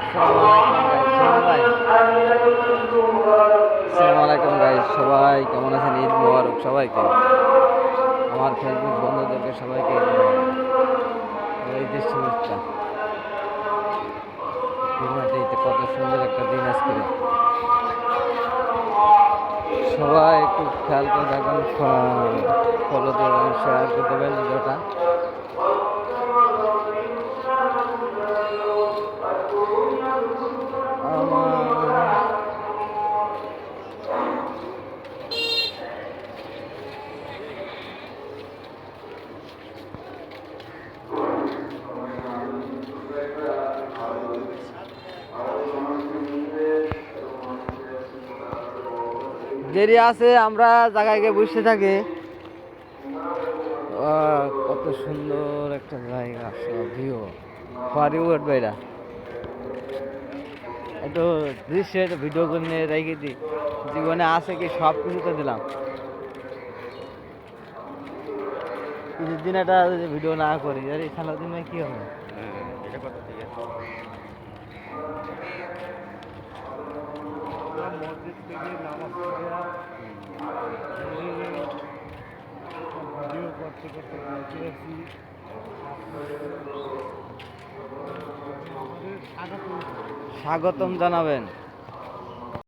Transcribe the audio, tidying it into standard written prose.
আসসালামু আলাইকুম গাইস, সবাই কেমন আছেন? ঈদ মোবারক সবাইকে, আমার ফেসবুক বন্ধুদেরকে সবাইকে ঈদ মোবারক, ঈদের শুভেচ্ছা। কত সুন্দর একটা দিন আজকে, সবাই একটু খেয়াল করে দেখবেন, ফলো দেবেন, শেয়ার করে দেবেন ভিডিওটা। দেরি আছে, আমরা জায়গায় গিয়ে বসে থাকি। কত সুন্দর একটা জায়গা, ভিউ পারি উঠবে। এটা একটু দৃশ্যের ভিডিও করে রেখে দিই, জীবনে আছে কি সব কিছুতে দিলাম। ঈদের দিন একটা ভিডিও না করি, আরে খেলার দিন কি হবে? এটা কথা ঠিক আছে। মসজিদ থেকে নামাজ পড়ে ভিডিও করতে করতে বলতে আছি স্বাগতম জানাবেন।